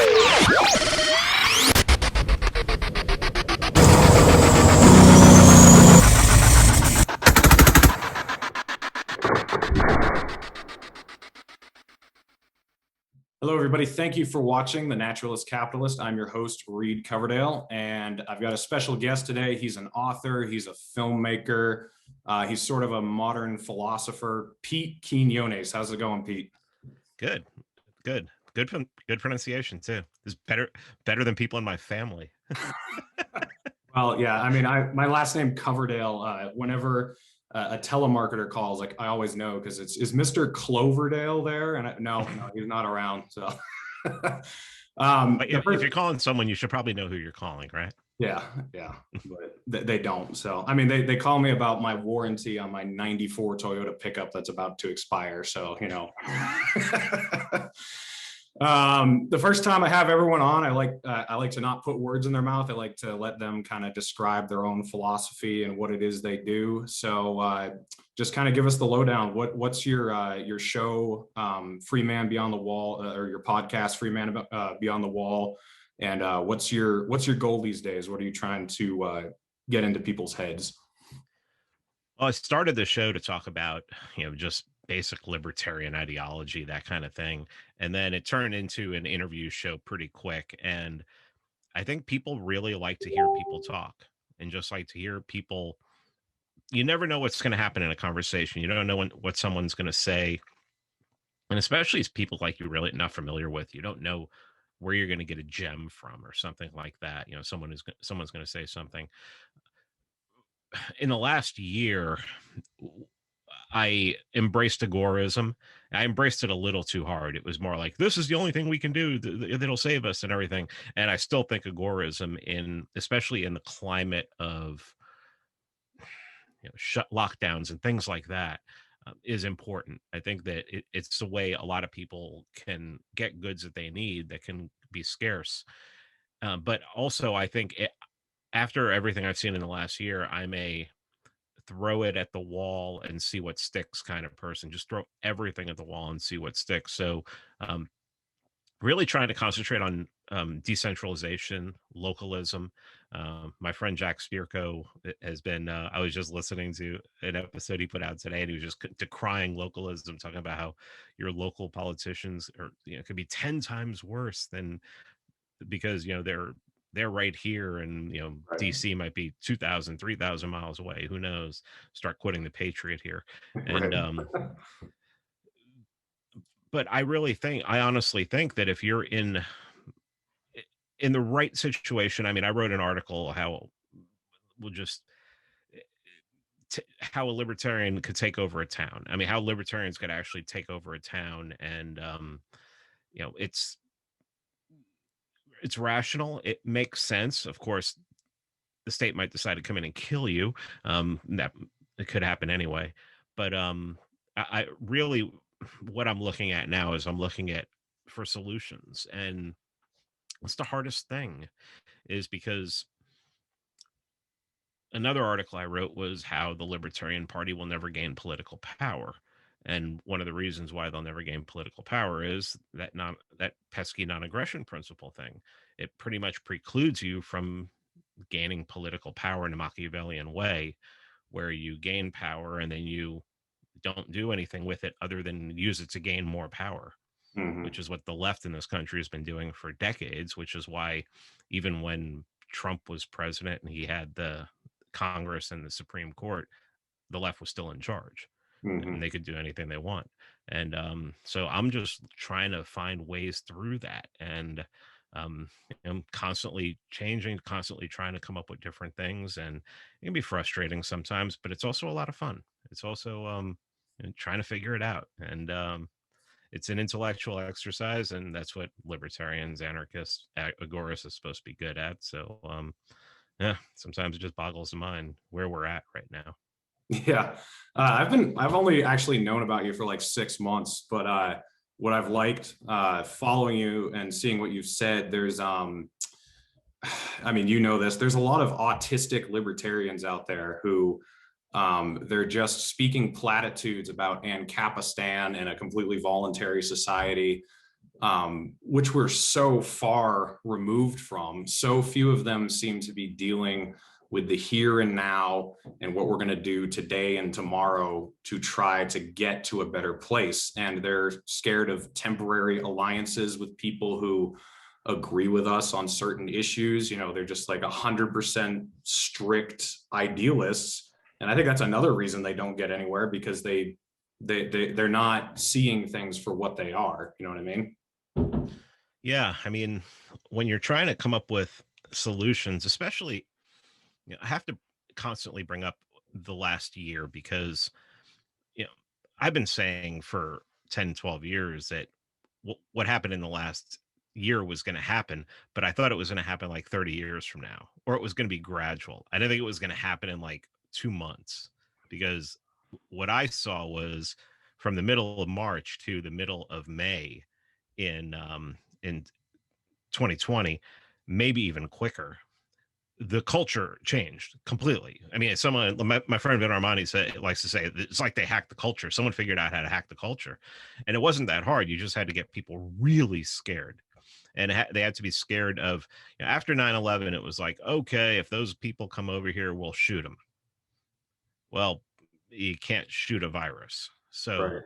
Hello, everybody. Thank you for watching The Naturalist Capitalist. I'm your host, Reed Coverdale, and I've got a special guest today. He's an author. He's a filmmaker. He's sort of a modern philosopher, Pete Quiñones. How's it going, Pete? Good. Good pronunciation too. It's better than people in my family. Well, yeah. I mean, my last name Coverdale. Whenever a telemarketer calls, like I always know because is Mr. Cloverdale there? And no, he's not around. So, But if you're calling someone, you should probably know who you're calling, right? Yeah, but they don't. So, I mean, they call me about my warranty on my '94 Toyota pickup that's about to expire. So, you know. The first time I have everyone on, I like to not put words in their mouth. I like to let them kind of describe their own philosophy and what it is they do. So just kind of give us the lowdown. What's your show, Free Man Beyond the Wall, or your podcast, Free Man Beyond the Wall, and what's your goal these days? What are you trying to get into people's heads? Well, I started the show to talk about, just basic libertarian ideology, that kind of thing. And then it turned into an interview show pretty quick. And I think people really like to hear people talk and just like to hear people. You never know what's going to happen in a conversation. You don't know what someone's going to say. And especially as people like you're really not familiar with, you don't know where you're going to get a gem from or something like that. Someone's going to say something. In the last year, I embraced agorism. I embraced it a little too hard. It was more like, this is the only thing we can do that'll save us and everything. And I still think agorism, especially in the climate of shut lockdowns and things like that, is important. I think that it's the way a lot of people can get goods that they need that can be scarce. But also, I think after everything I've seen in the last year, I'm a throw it at the wall and see what sticks kind of person. Just throw everything at the wall and see what sticks. So really trying to concentrate on decentralization, localism. My friend Jack Spirko has been, I was just listening to an episode he put out today, and he was just decrying localism, talking about how your local politicians could be 10 times worse than, because they're right here, and Right. DC might be 2,000, 3,000 miles away. Who knows? Start quitting the Patriot here. And Right. but I honestly think that if you're in the right situation, I mean, I wrote an article how we'll just how a libertarian could take over a town. I mean, how libertarians could actually take over a town. And it's rational. It makes sense. Of course, the state might decide to come in and kill you. That it could happen anyway. But I really, what I'm looking at now is I'm looking at for solutions. And what's the hardest thing is because another article I wrote was how the Libertarian Party will never gain political power. And one of the reasons why they'll never gain political power is that pesky non-aggression principle thing. It pretty much precludes you from gaining political power in a Machiavellian way, where you gain power and then you don't do anything with it other than use it to gain more power, which is what the left in this country has been doing for decades, which is why even when Trump was president and he had the Congress and the Supreme Court, the left was still in charge. And they could do anything they want. And so I'm just trying to find ways through that. And I'm constantly changing, constantly trying to come up with different things. And it can be frustrating sometimes, but it's also a lot of fun. It's also trying to figure it out. And it's an intellectual exercise, and that's what libertarians, anarchists, agorists is supposed to be good at. So yeah, sometimes it just boggles the mind where we're at right now. Yeah, I've only actually known about you for like 6 months, but what I've liked following you and seeing what you've said, there's I mean, you know this, there's a lot of autistic libertarians out there who they're just speaking platitudes about Ancapistan and a completely voluntary society. which we're so far removed from. So few of them seem to be dealing with the here and now and what we're going to do today and tomorrow to try to get to a better place. And they're scared of temporary alliances with people who agree with us on certain issues. You know, they're just like 100% strict idealists. And I think that's another reason they don't get anywhere, because they're not seeing things for what they are. You know what I mean? Yeah, I mean, when you're trying to come up with solutions, especially, I have to constantly bring up the last year because, you know, I've been saying for 10, 12 years that what happened in the last year was going to happen, but I thought it was going to happen like 30 years from now, or it was going to be gradual. I didn't think it was going to happen in like 2 months, because what I saw was from the middle of March to the middle of May in 2020, maybe even quicker, the culture changed completely. I mean, someone, my friend Vin Armani likes to say, it's like they hacked the culture. Someone figured out how to hack the culture, and it wasn't that hard. You just had to get people really scared, and they had to be scared of. After 9/11, it was like, okay, if those people come over here, we'll shoot them. Well, you can't shoot a virus, Right. so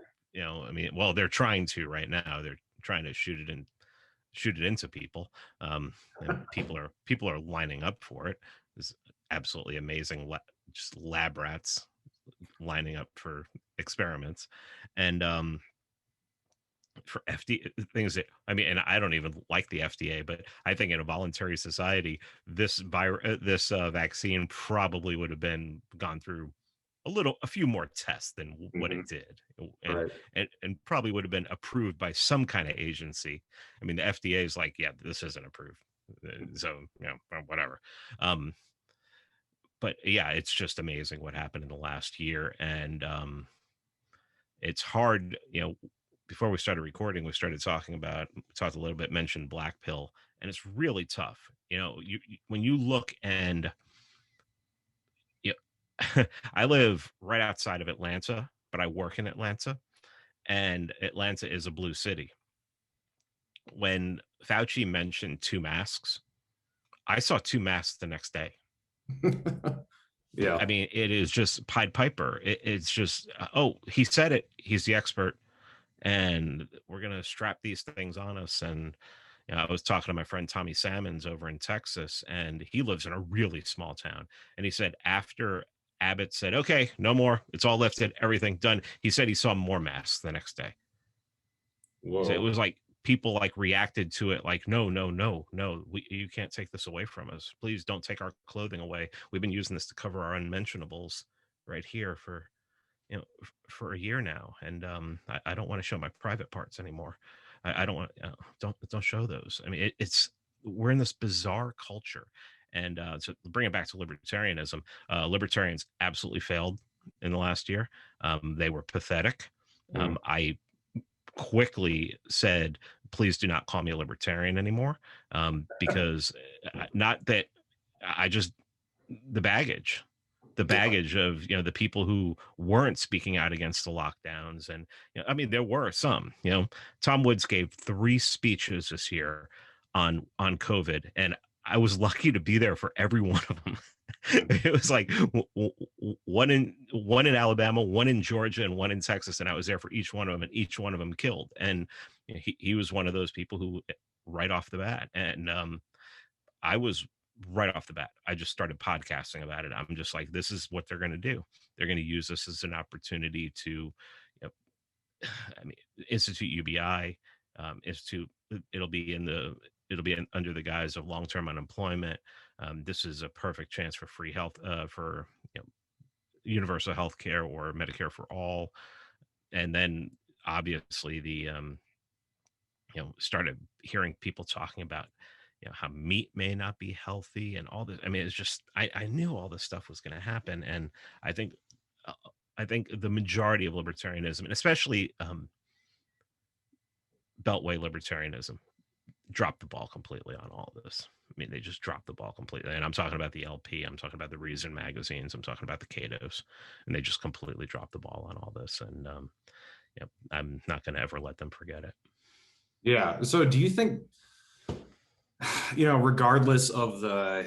I mean, well, they're trying to right now. They're trying to shoot it into people, and people are lining up for it. It's absolutely amazing. Just lab rats lining up for experiments, and for FDA things that, I mean, and I don't even like the FDA, but I think in a voluntary society, this vaccine probably would have been gone through a few more tests than what it Mm-hmm. did, and Right. and probably would have been approved by some kind of agency. I mean, the FDA is like, yeah, this isn't approved, so whatever. Um, but yeah, it's just amazing what happened in the last year, and it's hard. Before we started recording, we talked a little bit, mentioned black pill, and it's really tough. When you look and you I live right outside of Atlanta, but I work in Atlanta, and Atlanta is a blue city. When Fauci mentioned 2 masks, I saw 2 masks the next day. Yeah. I mean, it is just Pied Piper. It's just, oh, he said it. He's the expert, and we're gonna strap these things on us. And I was talking to my friend Tommy Salmons over in Texas, and he lives in a really small town. And he said after Abbott said, "Okay, no more. It's all lifted. Everything done." He said he saw more masks the next day. He said it Whoa. was like people like reacted to it like, no, no, no, no, you can't take this away from us. Please don't take our clothing away. We've been using this to cover our unmentionables right here for for a year now, and I don't want to show my private parts anymore. I don't want don't show those. I mean, it's we're in this bizarre culture, and to bring it back to libertarianism, libertarians absolutely failed in the last year. They were pathetic. Mm. I quickly said, please do not call me a libertarian anymore, because not that I just the baggage the Yeah. baggage of the people who weren't speaking out against the lockdowns. And I mean, there were some. Tom Woods gave 3 speeches this year on COVID, and I was lucky to be there for every one of them. It was like one in Alabama, one in Georgia, and one in Texas, and I was there for each one of them, and each one of them killed. And he was one of those people who, right off the bat, and I was right off the bat, I just started podcasting about it. I'm just like, this is what they're going to do. They're going to use this as an opportunity to, I mean, institute UBI, institute. It'll be under the guise of long-term unemployment. This is a perfect chance for free health, for universal health care or Medicare for all. And then obviously started hearing people talking about how meat may not be healthy and all this. I mean, it's just I knew all this stuff was going to happen, and I think uh, I think the majority of libertarianism, and especially Beltway libertarianism, dropped the ball completely on all of this. I mean, they just dropped the ball completely. And I'm talking about the LP, I'm talking about the Reason magazines, I'm talking about the Catos, and they just completely dropped the ball on all this. And I'm not going to ever let them forget it. Yeah. So do you think, regardless of the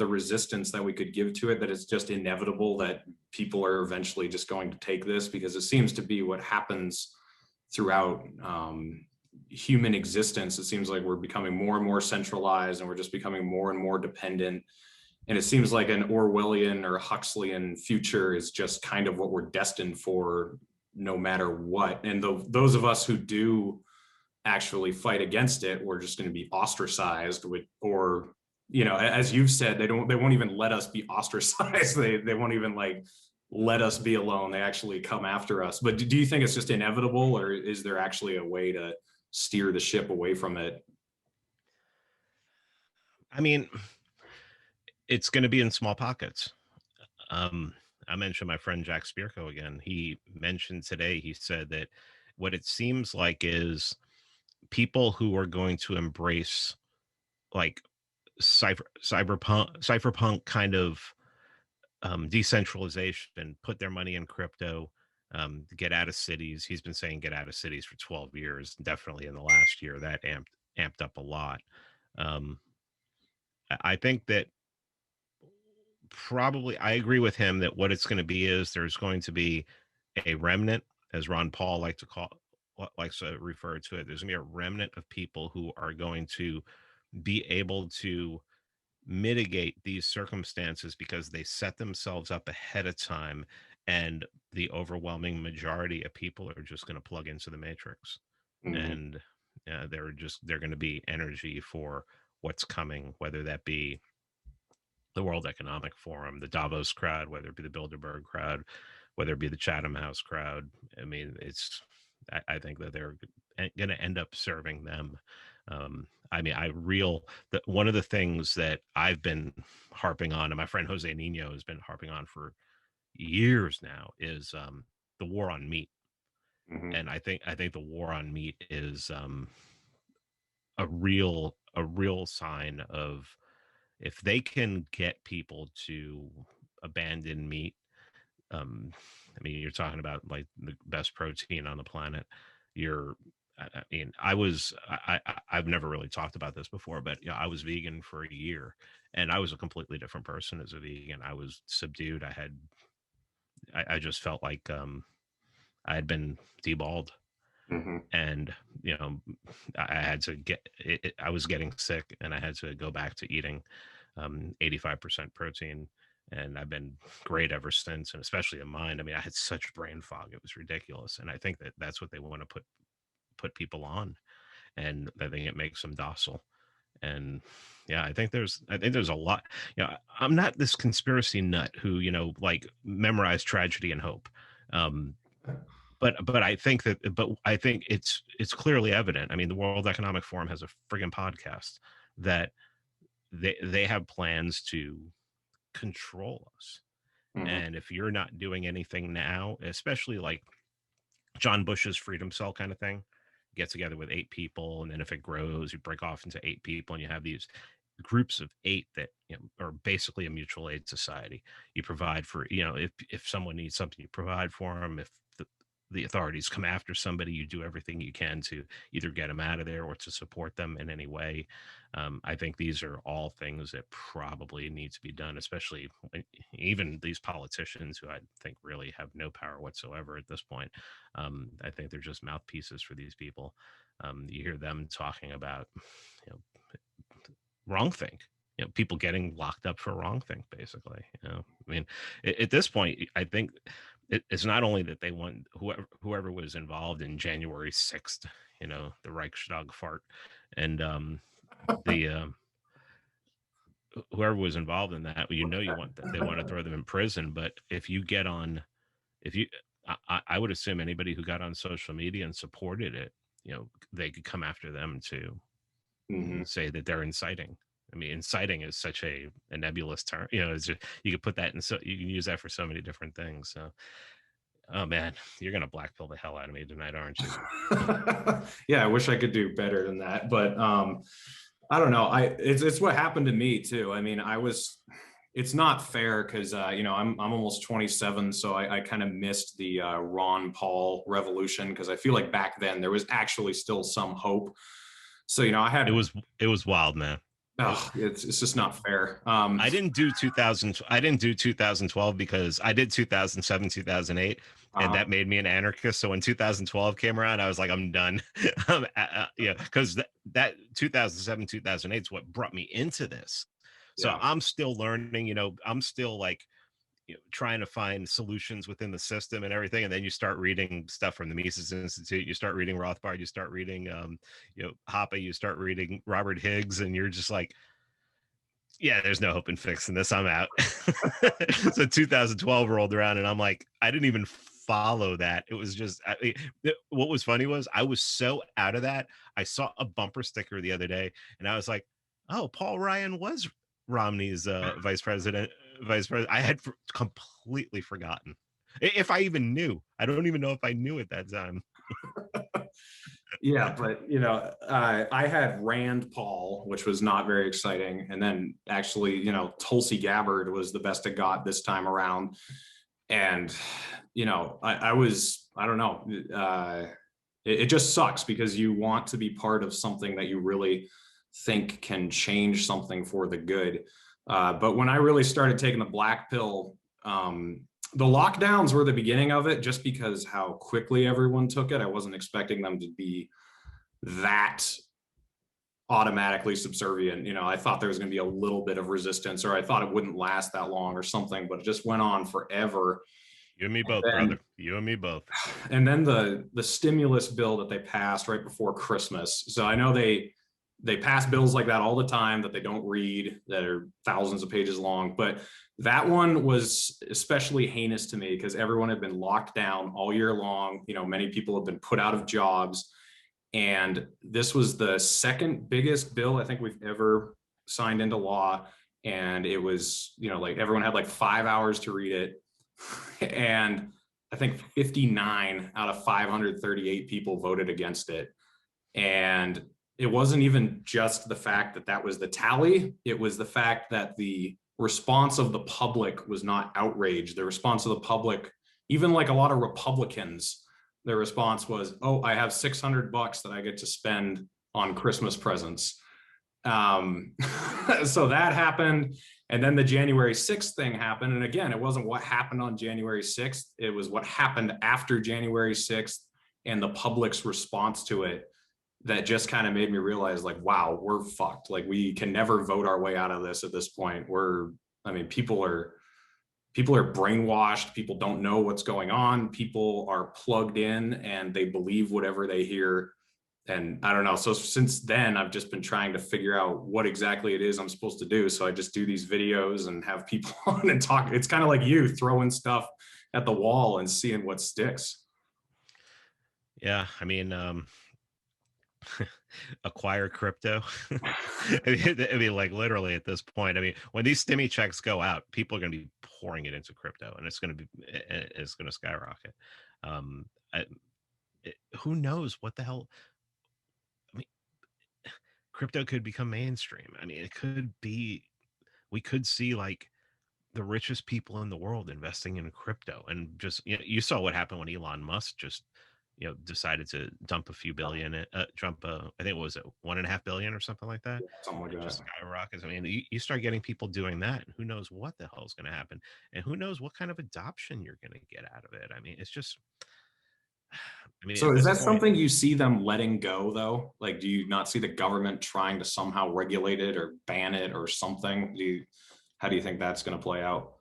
resistance that we could give to it, that it's just inevitable that people are eventually just going to take this, because it seems to be what happens throughout human existence. It seems like we're becoming more and more centralized, and we're just becoming more and more dependent. And it seems like an Orwellian or Huxleyan future is just kind of what we're destined for, no matter what. And those of us who do actually fight against it, we're just going to be ostracized with, or as you've said, they won't even let us be ostracized. They won't even like let us be alone. They actually come after us. But do you think it's just inevitable, or is there actually a way to steer the ship away from it? I mean, it's going to be in small pockets. Um, I mentioned my friend Jack Spirko again. He mentioned today, he said that what it seems like is people who are going to embrace like cypherpunk kind of decentralization, put their money in crypto, get out of cities. He's been saying get out of cities for 12 years. Definitely in the last year, that amped up a lot. Um, I think that probably I agree with him that what it's going to be is there's going to be a remnant, as Ron Paul likes to refer to it. There's going to be a remnant of people who are going to be able to mitigate these circumstances because they set themselves up ahead of time, and the overwhelming majority of people are just going to plug into the matrix. Mm-hmm. And they're going to be energy for what's coming, whether that be the World Economic Forum, the Davos crowd, whether it be the Bilderberg crowd, whether it be the Chatham House crowd. I mean, I think that they're going to end up serving them. I mean, one of the things that I've been harping on, and my friend Jose Nino has been harping on for years now, is the war on meat. Mm-hmm. And I think the war on meat is a real sign of, if they can get people to abandon meat. I mean, you're talking about like the best protein on the planet. You're, I mean, I've never really talked about this before, but I was vegan for a year, and I was a completely different person as a vegan. I was subdued. I just felt like I had been deballed, Mm-hmm. and you know, I had to I was getting sick, and I had to go back to eating 85% protein, and I've been great ever since. And especially in mind, I mean, I had such brain fog, it was ridiculous. And I think that that's what they want to put people on, and I think it makes them docile. And yeah, I think there's a lot. I'm not this conspiracy nut who like memorize tragedy and hope. um but I think it's clearly evident. I mean, the World Economic Forum has a friggin' podcast that they have plans to control us. Mm-hmm. And if you're not doing anything now, especially like John Bush's Freedom Cell kind of thing, get together with 8 people, and then if it grows, you break off into 8 people, and you have these groups of 8 that are basically a mutual aid society. You provide for, if someone needs something, you provide for them. If the authorities come after somebody, you do everything you can to either get them out of there or to support them in any way. I think these are all things that probably need to be done, especially even these politicians who I think really have no power whatsoever at this point. I think they're just mouthpieces for these people. You hear them talking about, you know, wrong think. People getting locked up for wrong think, basically. I mean, at this point, I think it's not only that they want whoever was involved in January 6th, the Reichstag fart, and the whoever was involved in that, you want that they want to throw them in prison. But if you, I would assume anybody who got on social media and supported it, they could come after them too Mm-hmm. and say that they're inciting. I mean, inciting is such a nebulous term. You could put that in, so you can use that for so many different things. So, oh man, you're gonna blackpill the hell out of me tonight, aren't you? Yeah, I wish I could do better than that, but I don't know. It's what happened to me too. I mean, it's not fair because I'm almost 27, so I kind of missed the Ron Paul revolution because I feel like back then there was actually still some hope. So I It had, was it was wild, man. oh, it's just not fair. I didn't do 2000. I didn't do 2012 because I did 2007, 2008, and uh, that made me an anarchist. So when 2012 came around, I was like, I'm done. Yeah, because that 2007, 2008 is what brought me into this. So yeah. I'm still learning. I'm still like trying to find solutions within the system and everything. And then you start reading stuff from the Mises Institute. You start reading Rothbard. You start reading, Hoppe. You start reading Robert Higgs, and you're just like, yeah, there's no hope in fixing this. I'm out. So 2012 rolled around, and I'm like, I didn't even follow that. It was just, what was funny was I was so out of that. I saw a bumper sticker the other day, and I was like, oh, Paul Ryan was Romney's vice president. Vice president. I had completely forgotten if I even knew. I don't even know if I knew at that time. Yeah, but I had Rand Paul, which was not very exciting, and then actually, Tulsi Gabbard was the best it got this time around, and I don't know, it just sucks because you want to be part of something that you really think can change something for the good, but when I really started taking the black pill, the lockdowns were the beginning of it, just because how quickly everyone took it. I wasn't expecting them to be that automatically subservient. I thought there was going to be a little bit of resistance, or I thought it wouldn't last that long or something, but it just went on forever. You and me both, And brother. You and me both. and then the stimulus bill that they passed right before Christmas. So I know they pass bills like that all the time that they don't read, that are thousands of pages long, but that one was especially heinous to me because everyone had been locked down all year long. Many people have been put out of jobs, and this was the second biggest bill I think we've ever signed into law. And it was, like everyone had like 5 hours to read it. And I think 59 out of 538 people voted against it. And it wasn't even just the fact that that was the tally, it was the fact that the response of the public was not outraged. The response of the public, even like a lot of Republicans, their response was, oh, I have $600 that I get to spend on Christmas presents. Um, so that happened. And then the January 6th thing happened. And again, it wasn't what happened on January 6th, it was what happened after January 6th and the public's response to it that just kind of made me realize, like, wow, we're fucked. Like, we can never vote our way out of this at this point. People are brainwashed. People don't know what's going on. People are plugged in and they believe whatever they hear. And I don't know. So since then, I've just been trying to figure out what exactly it is I'm supposed to do. So I just do these videos and have people on and talk. It's kind of like you throwing stuff at the wall and seeing what sticks. Yeah, I mean, acquire crypto. I mean, like literally at this point. I mean, when these stimmy checks go out, people are going to be pouring it into crypto, and it's going to skyrocket. Um, I, who knows what the hell? I mean, crypto could become mainstream. I mean, it could be. We could see like the richest people in the world investing in crypto, and just you saw what happened when Elon Musk just decided to dump a few billion, I think, what was it, 1.5 billion or something like that. Something like It that. just skyrockets. I mean, you start getting people doing that, and who knows what the hell is going to happen, and who knows what kind of adoption you're going to get out of it. I mean, it's just, I mean, So at is this that point, something you see them letting go though? Like, do you not see the government trying to somehow regulate it or ban it or something? How do you think that's going to play out?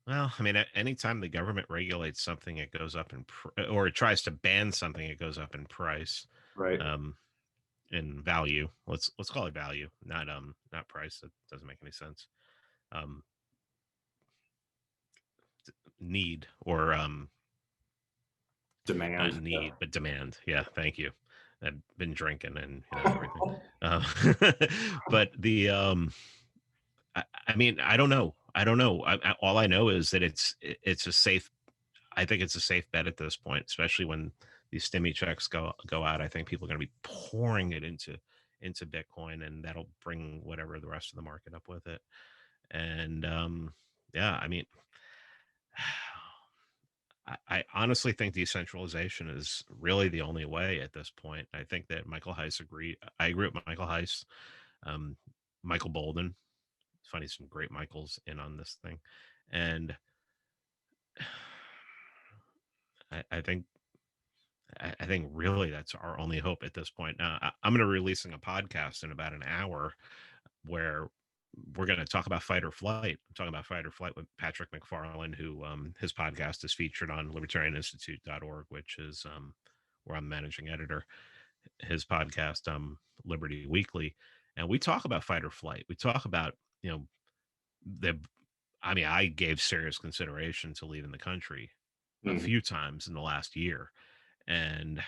well, I mean, anytime the government regulates something, it goes up in, or it tries to ban something, it goes up in price. Right. Um, in value. Let's call it value, not price. That doesn't make any sense. Um, need or not Demand. need, but demand. Yeah, thank you. I've been drinking and everything. Yeah. Uh, but I mean, I don't know. I don't know. All I know is that it's a safe. I think it's a safe bet at this point, especially when these stimmy checks go out. I think people are going to be pouring it into Bitcoin, and that'll bring whatever the rest of the market up with it. And yeah, I mean, I honestly think decentralization is really the only way at this point. I think that Michael Heiss agree. I agree with Michael Heiss, um, Michael Bolden. It's funny, some great Michaels in on this thing, and I think I think really that's our only hope at this point. Now, I'm going to be releasing a podcast in about an hour where we're going to talk about fight or flight. I'm talking about fight or flight with Patrick McFarland, who his podcast is featured on libertarianinstitute.org, which is where I'm managing editor. His podcast, Liberty Weekly, and we talk about fight or flight. We talk about, you know, the. I mean, I gave serious consideration to leaving the country a Mhm. few times in the last year, and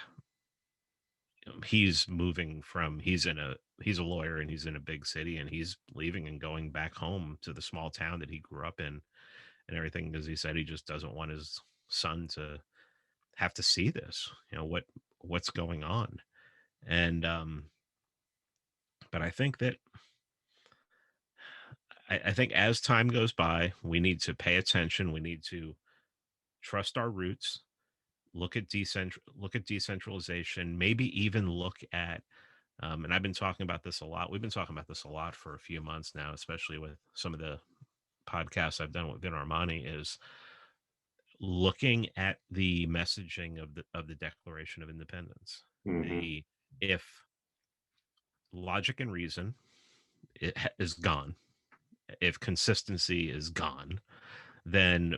he's moving from he's a lawyer and he's in a big city, and he's leaving and going back home to the small town that he grew up in and everything, because he said he just doesn't want his son to have to see this, what's going on. And but I think as time goes by, we need to pay attention. We need to trust our roots, look at decentralization, maybe even look at and I've been talking about this a lot. We've been talking about this a lot for a few months now, especially with some of the podcasts I've done with Vin Armani, is looking at the messaging of the Declaration of Independence. Mhm. The If logic and reason is gone, if consistency is gone, then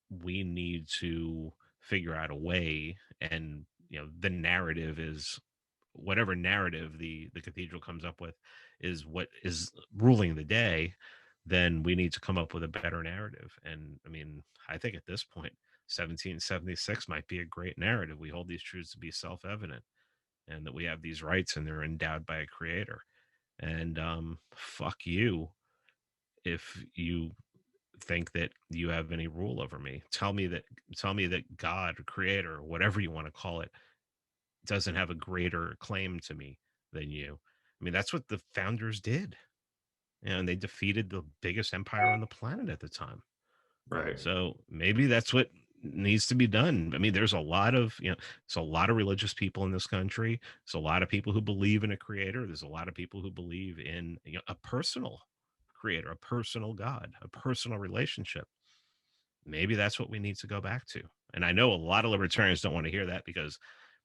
we need to figure out a way. And the narrative is whatever narrative the cathedral comes up with is what is ruling the day. Then we need to come up with a better narrative. And I mean, I think at this point 1776 might be a great narrative. We hold these truths to be self-evident, and that we have these rights and they're endowed by a creator. And fuck you if you think that you have any rule over me. Tell me that God, creator, whatever you want to call it, doesn't have a greater claim to me than you. I mean, that's what the founders did. And they defeated the biggest empire on the planet at the time. Right. So maybe that's what needs to be done. I mean, there's a lot of, it's a lot of religious people in this country. There's a lot of people who believe in a creator. There's a lot of people who believe in a personal creator, a personal God, a personal relationship. Maybe that's what we need to go back to. And I know a lot of libertarians don't want to hear that, because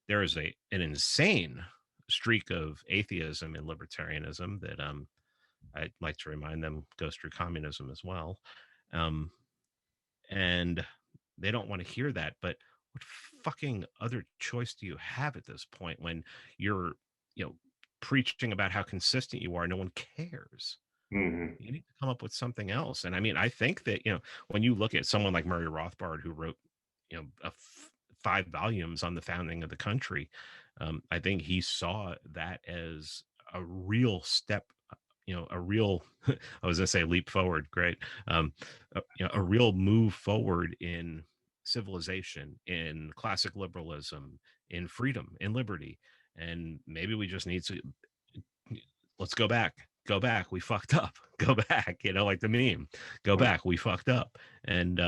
there is an insane streak of atheism and libertarianism that I'd like to remind them goes through communism as well. Um, and they don't want to hear that. But what fucking other choice do you have at this point when you're, you know, preaching about how consistent you are? No one cares. Mhm. You need to come up with something else. And I mean, I think that, when you look at someone like Murray Rothbard, who wrote, 5 volumes on the founding of the country, I think he saw that as a real step, a real, I was going to say leap forward, great, a real move forward in civilization, in classic liberalism, in freedom, in liberty. And maybe we just need to let's go back, we fucked up, go back, like the meme, go back, we fucked up, and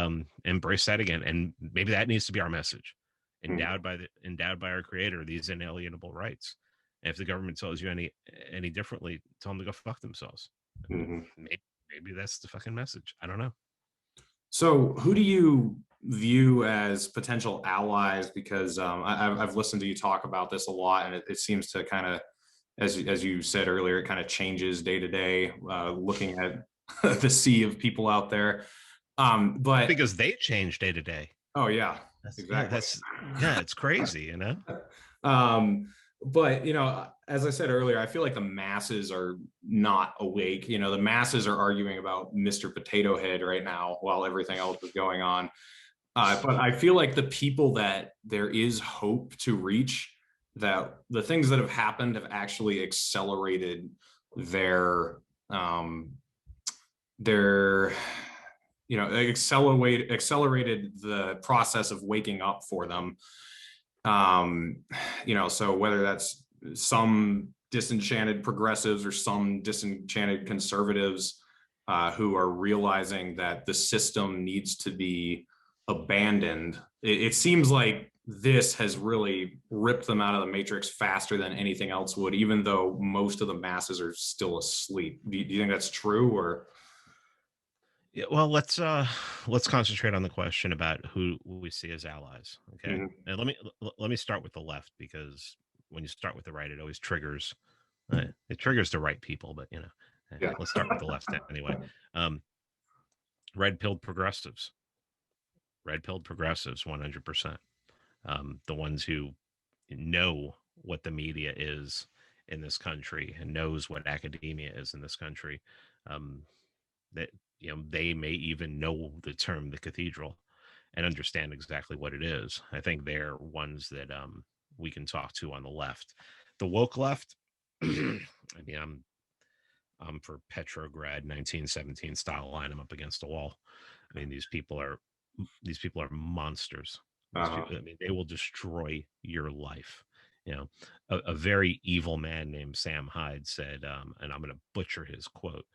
embrace that again. And maybe that needs to be our message. Mhm. Endowed by our creator, these inalienable rights. And if the government tells you any differently, tell them to go fuck themselves. I mean, Mhm. maybe that's the fucking message. I don't know. So, who do you view as potential allies? Because I've listened to you talk about this a lot, and it seems to kind of, as you said earlier, it kind of changes day to day. Looking at the sea of people out there, but Because they change day to day. oh yeah, That's yeah, exactly. that's yeah, it's crazy. um, but as I said earlier, I feel like the masses are not awake. The masses are arguing about Mr. Potato Head right now while everything else is going on. But I feel like the people that there is hope to reach, that the things that have happened have actually accelerated their um, their accelerated the process of waking up for them. So whether that's some disenchanted progressives or some disenchanted conservatives, who are realizing that the system needs to be abandoned. It seems like this has really ripped them out of the matrix faster than anything else would, even though most of the masses are still asleep. Do you think that's true, or? Yeah, well, let's concentrate on the question about who we see as allies. Okay, Mhm. and let me start with the left, because when you start with the right, it always triggers it triggers the right people. But Yeah. let's start with the left anyway. Um, red pilled progressives, 100%. The ones who know what the media is in this country and knows what academia is in this country. Um, that they may even know the term the cathedral and understand exactly what it is. I think they're ones that we can talk to on the left. The woke left, I mean, I'm for Petrograd 1917 style line. I'm up against the wall. I mean, these people are monsters. These Uh-huh. people, I mean, they will destroy your life. A very evil man named Sam Hyde said, and I'm going to butcher his quote.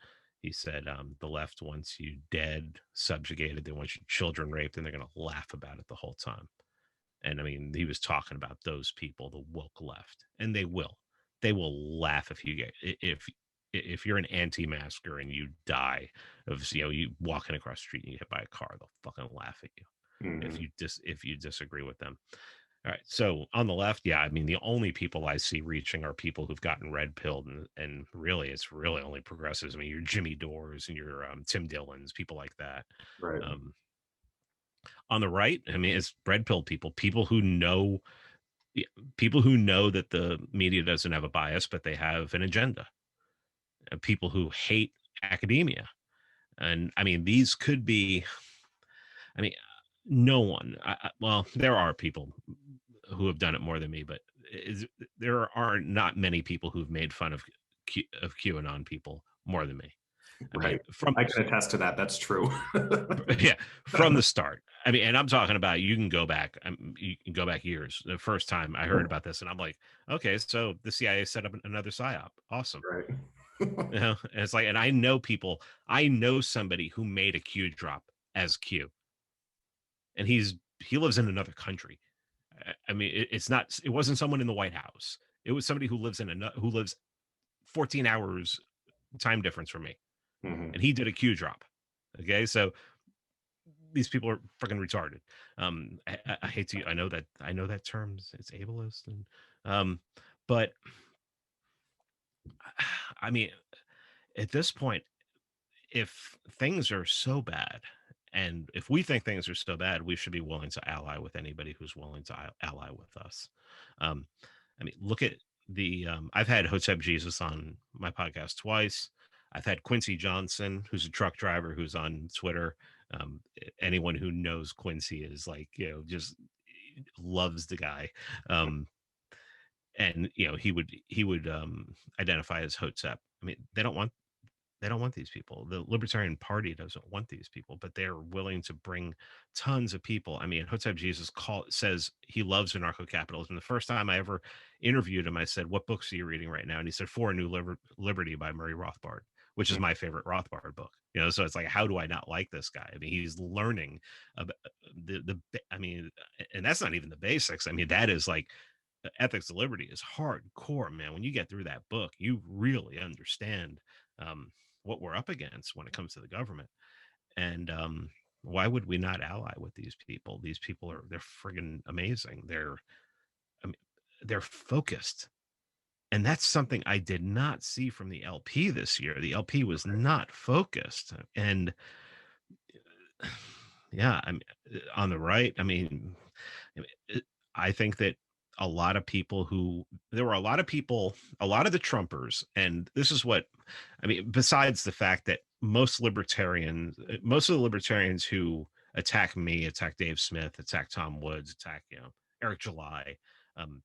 He said, "The left wants you dead, subjugated. They want your children raped, and they're going to laugh about it the whole time." And I mean, he was talking about those people, the woke left, and they will. They will laugh if you get if you're an anti-masker and you die of you walking across the street and you get hit by a car, they'll fucking laugh at you Mhm. if you disagree with them. All right. So on the left, yeah, I mean, the only people I see reaching are people who've gotten red pilled, and really, it's really only progressives. I mean, your Jimmy Dores and your Tim Dillons, people like that. Right. Um, on the right, I mean, it's red pill people, yeah, people who know that the media doesn't have a bias, but they have an agenda. People who hate academia, and I mean, these could be. I mean, no one. Well, there are people who have done it more than me, but there are not many people who've made fun of QAnon people more than me. I mean, Right. I can attest to that. That's true. yeah, from the start. I mean, and I'm talking about you can go back years. The first time I heard about this, and I'm like, okay, so the CIA set up another psyop. Awesome. Right. And it's like, and I know people. I know somebody who made a Q drop as Q, and he lives in another country. I mean, it's not. It wasn't someone in the White House. It was somebody who lives who lives 14 hours time difference from me, Mhm. and he did a Q drop. Okay, so these people are freaking retarded. I hate to. I know that terms. It's ableist, and but I mean, at this point, if things are so bad, and if we think things are so bad, we should be willing to ally with anybody who's willing to ally with us. Um, I mean, look at I've had Hotep Jesus on my podcast twice. I've had Quincy Johnson, who's a truck driver, who's on Twitter. Anyone who knows Quincy is like, just loves the guy. Um, and he would identify as Hotep. I mean, they don't want these people. The Libertarian Party doesn't want these people, but they're willing to bring tons of people. I mean, Hotep Jesus says he loves anarcho-capitalism. The first time I ever interviewed him, I said, "What books are you reading right now?" And he said, "For a New Liberty" by Murray Rothbard, which is my favorite Rothbard book. So it's like, how do I not like this guy? I mean, he's learning about I mean, and that's not even the basics. I mean, that is like ethics of liberty is hardcore, man. When you get through that book, you really understand um, what we're up against when it comes to the government. And why would we not ally with these people? These people they're friggin' amazing. I mean, they're focused. And that's something I did not see from the LP this year. The LP was not focused. And yeah, I mean, on the right, I mean, I think that a lot of people there were a lot of people, a lot of the Trumpers, and this is what I mean, besides the fact that most of the libertarians who attack me, attack Dave Smith, attack Tom Woods, attack, Eric July, um,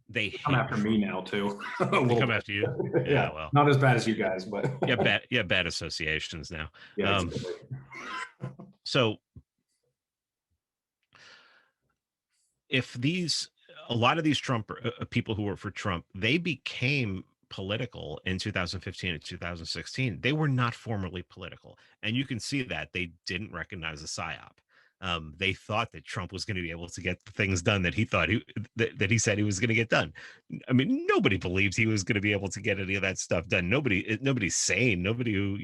they Come hate after me now too. A they little come after you. bit. Yeah, Yeah. well, Not as bad as you guys, but bad associations now. yeah, Um, exactly. so if a lot of these Trump people who were for Trump, they became political in 2015 and 2016. They were not formally political. And you can see that they didn't recognize the PSYOP. They thought that Trump was going to be able to get the things done that he thought that he said he was going to get done. I mean, nobody believed he was going to be able to get any of that stuff done. Nobody's sane. Nobody who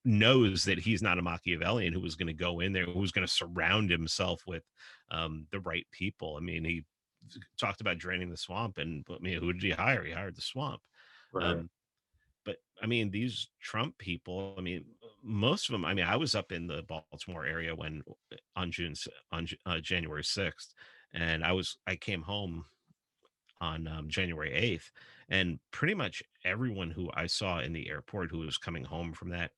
knows that he's not a Machiavellian who was going to go in there, who was going to surround himself with the right people. I mean, he talked about draining the swamp, and I mean, who did he hire? He hired the swamp. Right. Um, but I mean, these Trump people, I mean, most of them, I mean, I was up in the Baltimore area when January 6th, and I came home on January 8th, and pretty much everyone who I saw in the airport who was coming home from that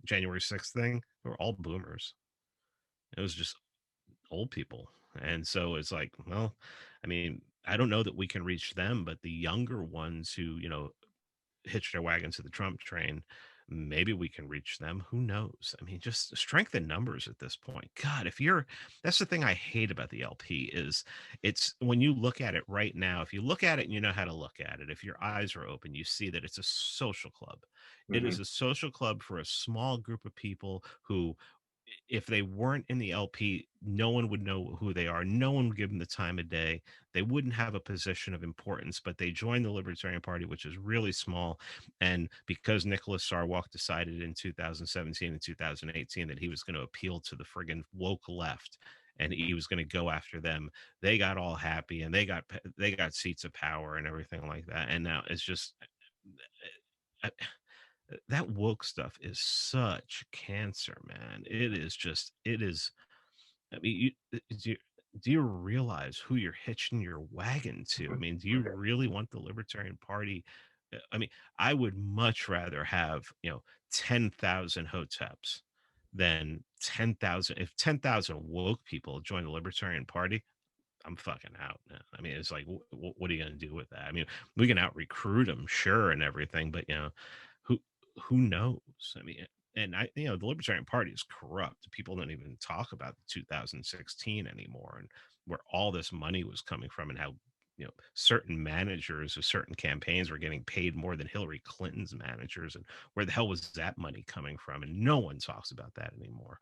January 6th thing were all boomers. It was just old people. And so it's like, well, I mean, I don't know that we can reach them, but the younger ones who, hitch their wagon to the Trump train, maybe we can reach them. Who knows? I mean, just strength in numbers at this point. God, that's the thing I hate about the LP is it's when you look at it right now, if you look at it and you know how to look at it, if your eyes are open, you see that it's a social club. It is Hmm. a social club for a small group of people who if they weren't in the LP, no one would know who they are. No one would give them the time of day. They wouldn't have a position of importance, but they joined the Libertarian Party, which is really small. And because Nicholas Sarwark decided in 2017 and 2018 that he was going to appeal to the friggin' woke left and he was going to go after them, they got all happy and they got seats of power and everything like that. And now it's just that woke stuff is such cancer, man. It is. I mean, do you realize who you're hitching your wagon to? I mean, do you really want the Libertarian Party? I mean, I would much rather have, 10,000 hoteps than 10,000. If 10,000 woke people join the Libertarian Party, I'm fucking out now. I mean, it's like, what are you going to do with that? I mean, we can out recruit them, sure, and everything, but who who knows? I mean, and the Libertarian Party is corrupt. People don't even talk about the 2016 anymore, and where all this money was coming from, and how certain managers of certain campaigns were getting paid more than Hillary Clinton's managers, and where the hell was that money coming from? And no one talks about that anymore.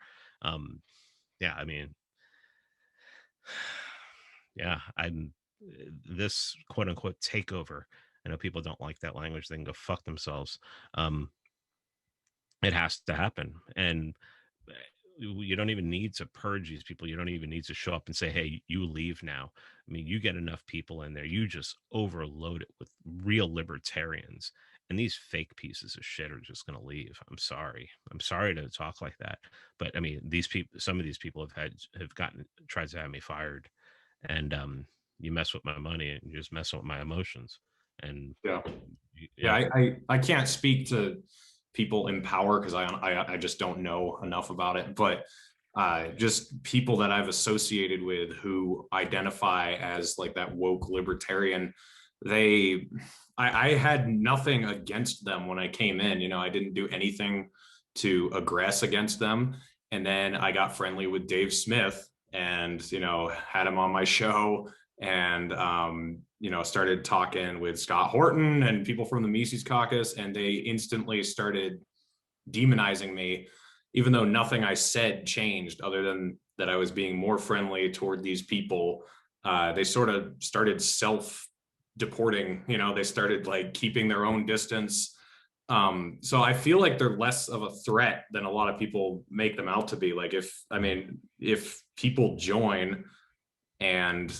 Yeah, I mean, yeah, this quote unquote takeover. I know people don't like that language. They can go fuck themselves. Um, it has to happen. And you don't even need to purge these people. You don't even need to show up and say, hey, you leave now. I mean, you get enough people in there. You just overload it with real libertarians. And these fake pieces of shit are just going to leave. I'm sorry. I'm sorry to talk like that. But I mean, some of these people tried to have me fired. And you mess with my money and you just mess with my emotions. And Yeah. Yeah. yeah, I can't speak to people in power because I just don't know enough about it. But just people that I've associated with who identify as like that woke libertarian, they I had nothing against them when I came in. I didn't do anything to aggress against them. And then I got friendly with Dave Smith and had him on my show and started talking with Scott Horton and people from the Mises Caucus, and they instantly started demonizing me, even though nothing I said changed other than that I was being more friendly toward these people. They sort of started self deporting, they started like keeping their own distance. So I feel like they're less of a threat than a lot of people make them out to be. Like if people join and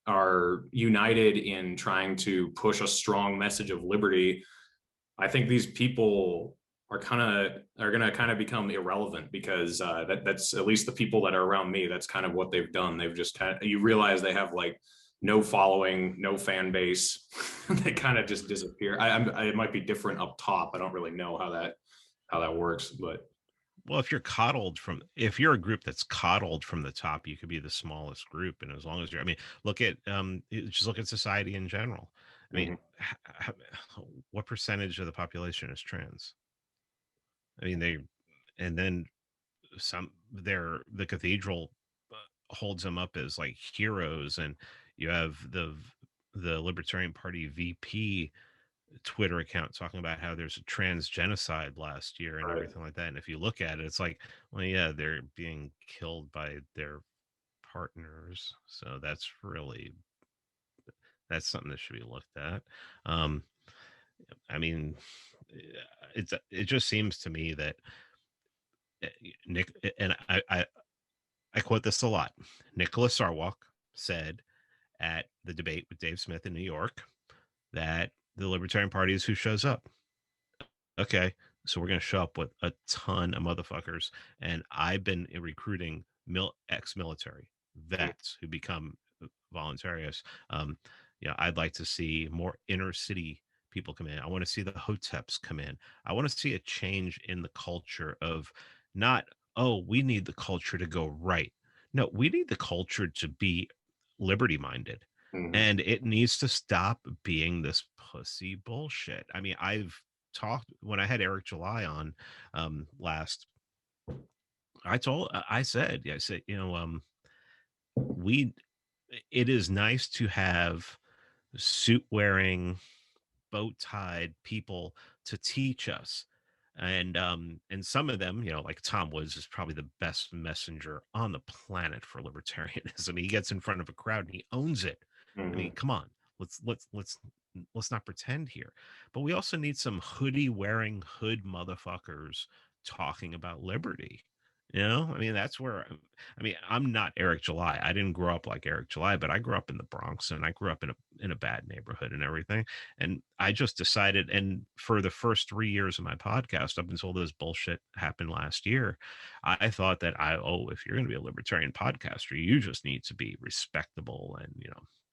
are united in trying to push a strong message of liberty, I think these people are going to kind of become irrelevant because that's at least the people that are around me. That's kind of what they've done. They've just you realize they have like no following, no fan base. They kind of just disappear. It might be different up top. I don't really know how that works, but well, if you're a group that's coddled from the top, you could be the smallest group. And as long as I mean, just look at society in general. I mean, mhm. what percentage of the population is trans? I mean, and then the cathedral holds them up as like heroes. And you have the Libertarian Party VP Twitter account talking about how there's a trans genocide last year and Right. everything like that. And if you look at it, it's like, well, yeah, they're being killed by their partners. So that's something that should be looked at. Um, I mean, it just seems to me that Nick, and I quote this a lot. Nicholas Sarwark said at the debate with Dave Smith in New York that the Libertarian Party is who shows up. Okay, so we're going to show up with a ton of motherfuckers. And I've been recruiting ex-military vets who become voluntarists. Um, I'd like to see more inner city people come in. I want to see the hoteps come in. I want to see a change in the culture of not, oh, we need the culture to go right. No, we need the culture to be liberty minded. Mm-hmm. And it needs to stop being this pussy bullshit. I mean, I've talked when I had Eric July on last. I said, we. It is nice to have suit wearing, bow tied people to teach us, and some of them, like Tom Woods is probably the best messenger on the planet for libertarianism. He gets in front of a crowd and he owns it. I mean, come on, let's not pretend here. But we also need some hoodie wearing hood motherfuckers talking about liberty. I mean, that's where I'm not Eric July. I didn't grow up like Eric July, but I grew up in the Bronx and I grew up in a bad neighborhood and everything. And I just decided, and for the first 3 years of my podcast, up until this bullshit happened last year, I thought that if you're going to be a libertarian podcaster, you just need to be respectable and,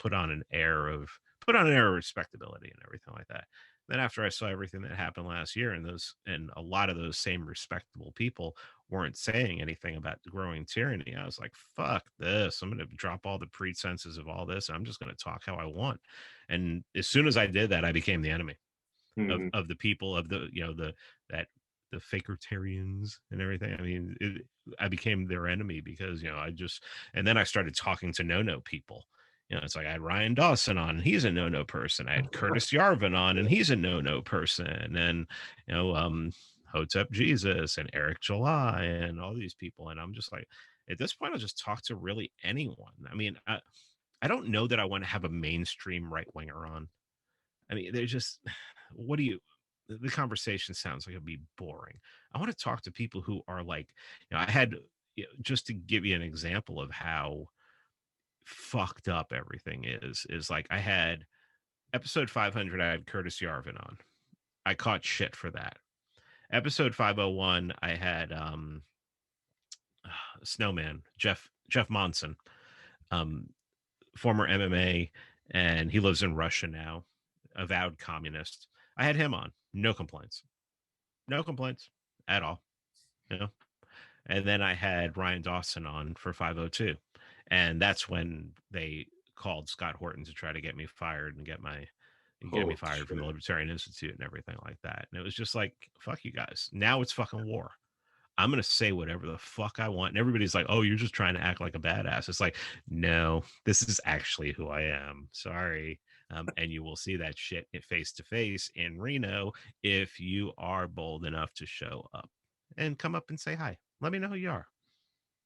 put on an air of respectability and everything like that. Then after I saw everything that happened last year, and a lot of those same respectable people weren't saying anything about the growing tyranny, I was like, fuck this. I'm going to drop all the pretenses of all this. And I'm just going to talk how I want. And as soon as I did that, I became the enemy of the people of the, the fakertarians and everything. I mean, I became their enemy because, and then I started talking to no people. It's like I had Ryan Dawson on, he's a no person. I had Curtis Yarvin on, and he's a no person. And, Hotep Jesus and Eric July and all these people. And I'm just like, at this point, I'll just talk to really anyone. I mean, I don't know that I want to have a mainstream right winger on. I mean, they're just, the conversation sounds like it'd be boring. I want to talk to people who are like, I had, just to give you an example of how fucked up everything is like I had episode 500, I had Curtis Yarvin on. I caught shit for that. Episode 501, I had Snowman, Jeff Monson, former MMA, and he lives in Russia now, avowed communist. I had him on. No complaints at all. And then I had Ryan Dawson on for 502. And that's when they called Scott Horton to try to get me fired and get me fired from the Libertarian Institute and everything like that. And it was just like, fuck you guys. Now it's fucking war. I'm going to say whatever the fuck I want. And everybody's like, oh, you're just trying to act like a badass. It's like, no, this is actually who I am. Sorry. And you will see that shit face to face in Reno if you are bold enough to show up and come up and say hi. Let me know who you are.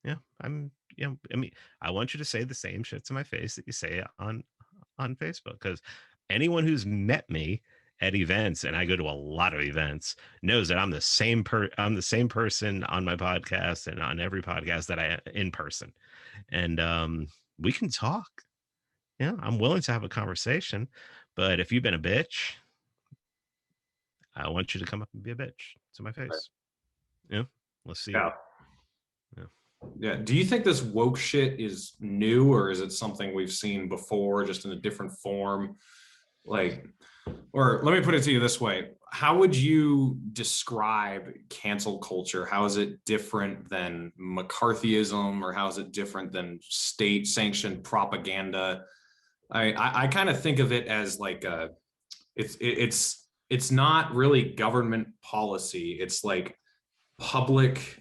Yeah, I want you to say the same shit to my face that you say on Facebook, because anyone who's met me at events, and I go to a lot of events, knows that I'm the same person on my podcast and on every podcast that I in person. And we can talk. Yeah, I'm willing to have a conversation, but if you've been a bitch, I want you to come up and be a bitch to my face. Yeah, let's see. Yeah. Do you think this woke shit is new, or is it something we've seen before, just in a different form? Like, or let me put it to you this way. How would you describe cancel culture? How is it different than McCarthyism, or how is it different than state sanctioned propaganda? I kind of think of it as like it's not really government policy. It's like public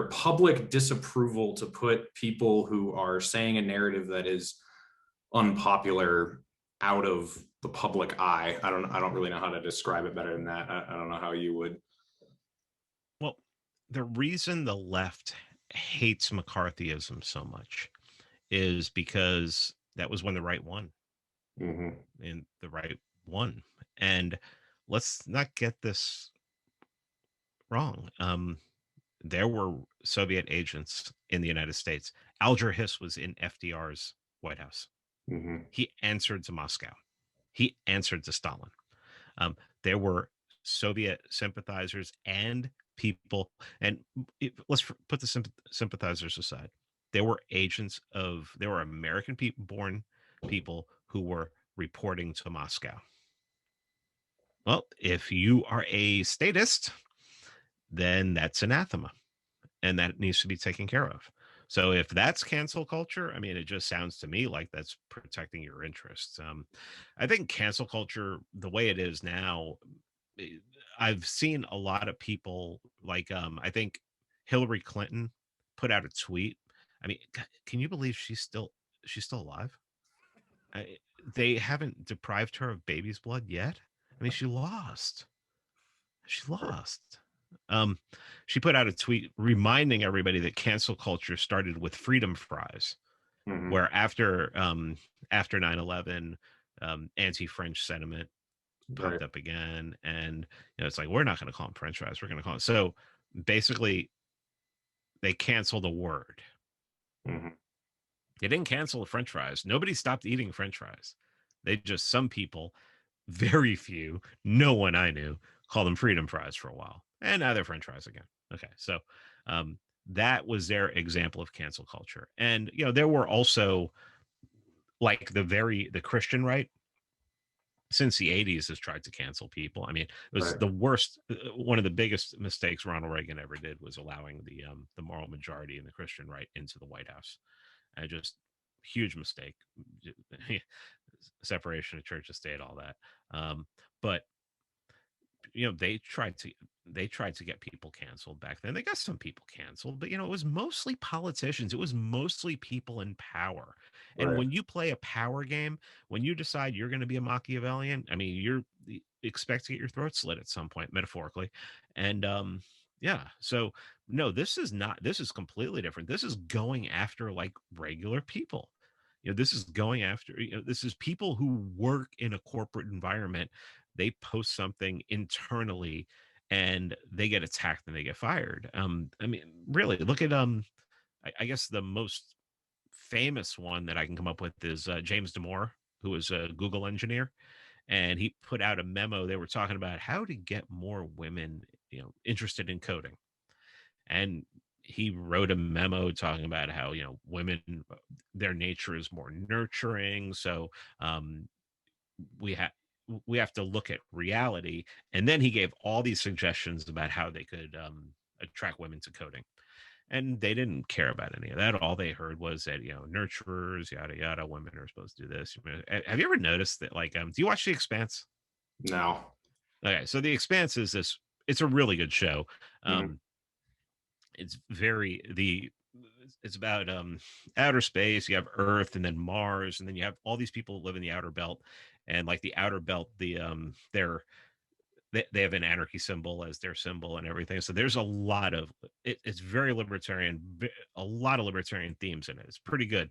public disapproval to put people who are saying a narrative that is unpopular out of the public eye. I don't really know how to describe it better than that. I don't know how you would. Well, the reason the left hates McCarthyism so much is because that was when the right won, Mm-hmm. and the right won. And let's not get this wrong. There were Soviet agents in the United States. Alger Hiss was in FDR's White House. Mm-hmm. He answered to Moscow. He answered to Stalin. There were Soviet sympathizers and people, and let's put the sympathizers aside. There were there were American born people who were reporting to Moscow. Well, if you are a statist, then that's anathema, and that needs to be taken care of. So if that's cancel culture, I mean, it just sounds to me like that's protecting your interests. I think cancel culture, the way it is now, eh, I've seen a lot of people like, I think Hillary Clinton put out a tweet. I mean, can you believe she's still alive? I, they haven't deprived her of baby's blood yet. I mean, she lost. She lost. Um, she put out a tweet reminding everybody that cancel culture started with freedom fries, Mm-hmm. where after 9/11, anti-French sentiment Right. popped up again, and it's like, we're not going to call them French fries. We're going to call it. So basically, they canceled a word. Mm-hmm. They didn't cancel the French fries. Nobody stopped eating French fries. They just, some people, very few, no one I knew, called them freedom fries for a while, and now they're French fries again. Okay, so um, that was their example of cancel culture. And there were also, like, the Christian right since the 80s has tried to cancel people. I mean, it was Right. the worst. One of the biggest mistakes Ronald Reagan ever did was allowing the moral majority in the Christian right into the White House. And just huge mistake. Separation of church and state, all that. But they tried to get people canceled back then. They got some people canceled, but it was mostly politicians. It was mostly people in power. And Right. when you play a power game, when you decide you're going to be a Machiavellian, I mean, you expect to get your throat slit at some point, metaphorically. And yeah, so no, this is completely different. This is going after, like, regular people. This is going after, this is people who work in a corporate environment. They post something internally and they get attacked and they get fired. I mean, really, look at I guess the most famous one that I can come up with is James Damore, who was a Google engineer, and he put out a memo. They were talking about how to get more women, interested in coding, and he wrote a memo talking about how women, their nature is more nurturing, so um, we have we have to look at reality. And then he gave all these suggestions about how they could attract women to coding, and they didn't care about any of that. All they heard was that nurturers, yada yada, women are supposed to do this. Have you ever noticed that, like, do you watch The Expanse? No. Okay, so The Expanse is this, it's a really good show. Mm-hmm. um it's about outer space. You have Earth and then Mars, and then you have all these people who live in the outer belt. And, like, the outer belt, they have an anarchy symbol as their symbol and everything. So there's a lot of it's very libertarian, a lot of libertarian themes in it. It's pretty good.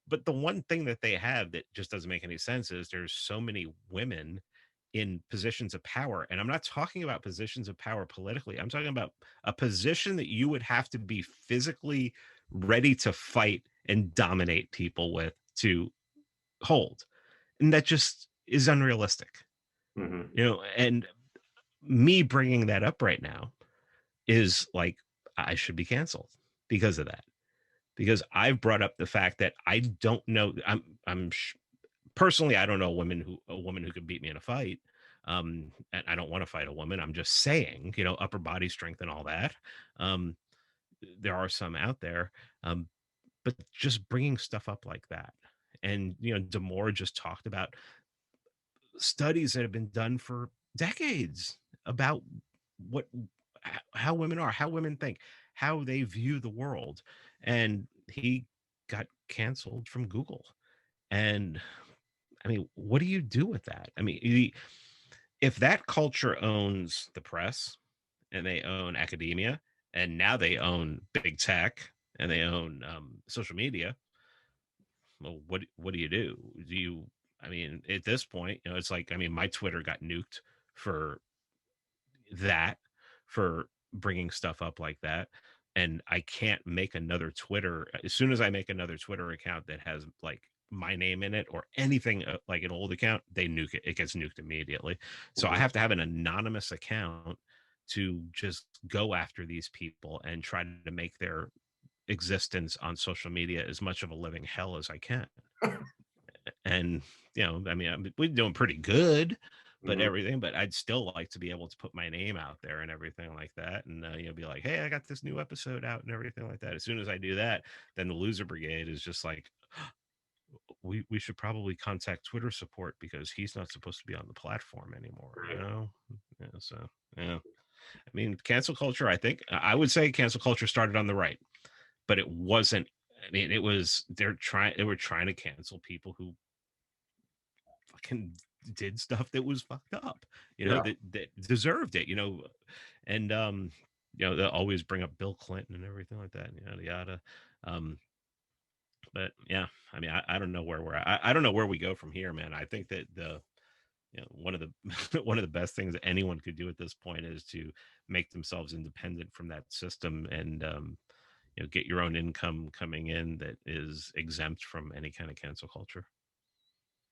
But the one thing that they have that just doesn't make any sense is there's so many women in positions of power. And I'm not talking about positions of power politically. I'm talking about a position that you would have to be physically ready to fight and dominate people with to hold. And that just is unrealistic. Mm-hmm. And me bringing that up right now is like, I should be canceled because of that. Because I've brought up the fact that I don't know. Personally, I don't know a woman who could beat me in a fight. And I don't want to fight a woman. I'm just saying, upper body strength and all that. Um, there are some out there, um, but just bringing stuff up like that, and Damore just talked about studies that have been done for decades about what how women are, how women think, how they view the world, and he got canceled from Google. And I mean, what do you do with that? I mean, if that culture owns the press and they own academia and now they own big tech and they own social media, well, what do you do? Do you? I mean, at this point, it's like, I mean, my Twitter got nuked for that, for bringing stuff up like that, and I can't make another Twitter. As soon as I make another Twitter account that has like my name in it or anything like an old account, they nuke it. It gets nuked immediately. So I Mhm. have to have an anonymous account to just go after these people and try to make their existence on social media as much of a living hell as I can. And I mean, we're doing pretty good, but Mhm. I'd still like to be able to put my name out there and everything like that, and be like, hey, I got this new episode out and everything like that. As soon as I do that, then the loser brigade is just like, we should probably contact Twitter support because he's not supposed to be on the platform anymore. Yeah, so yeah, I mean, cancel culture, I think I would say cancel culture started on the right, but it wasn't. I mean, they were trying to cancel people who fucking did stuff that was fucked up, Yeah. that deserved it, and they'll always bring up Bill Clinton and everything like that, and yada yada. Um, but yeah, I mean, I don't know where we're at. I don't know where we go from here, man. I think that one of the one of the best things that anyone could do at this point is to make themselves independent from that system and get your own income coming in that is exempt from any kind of cancel culture.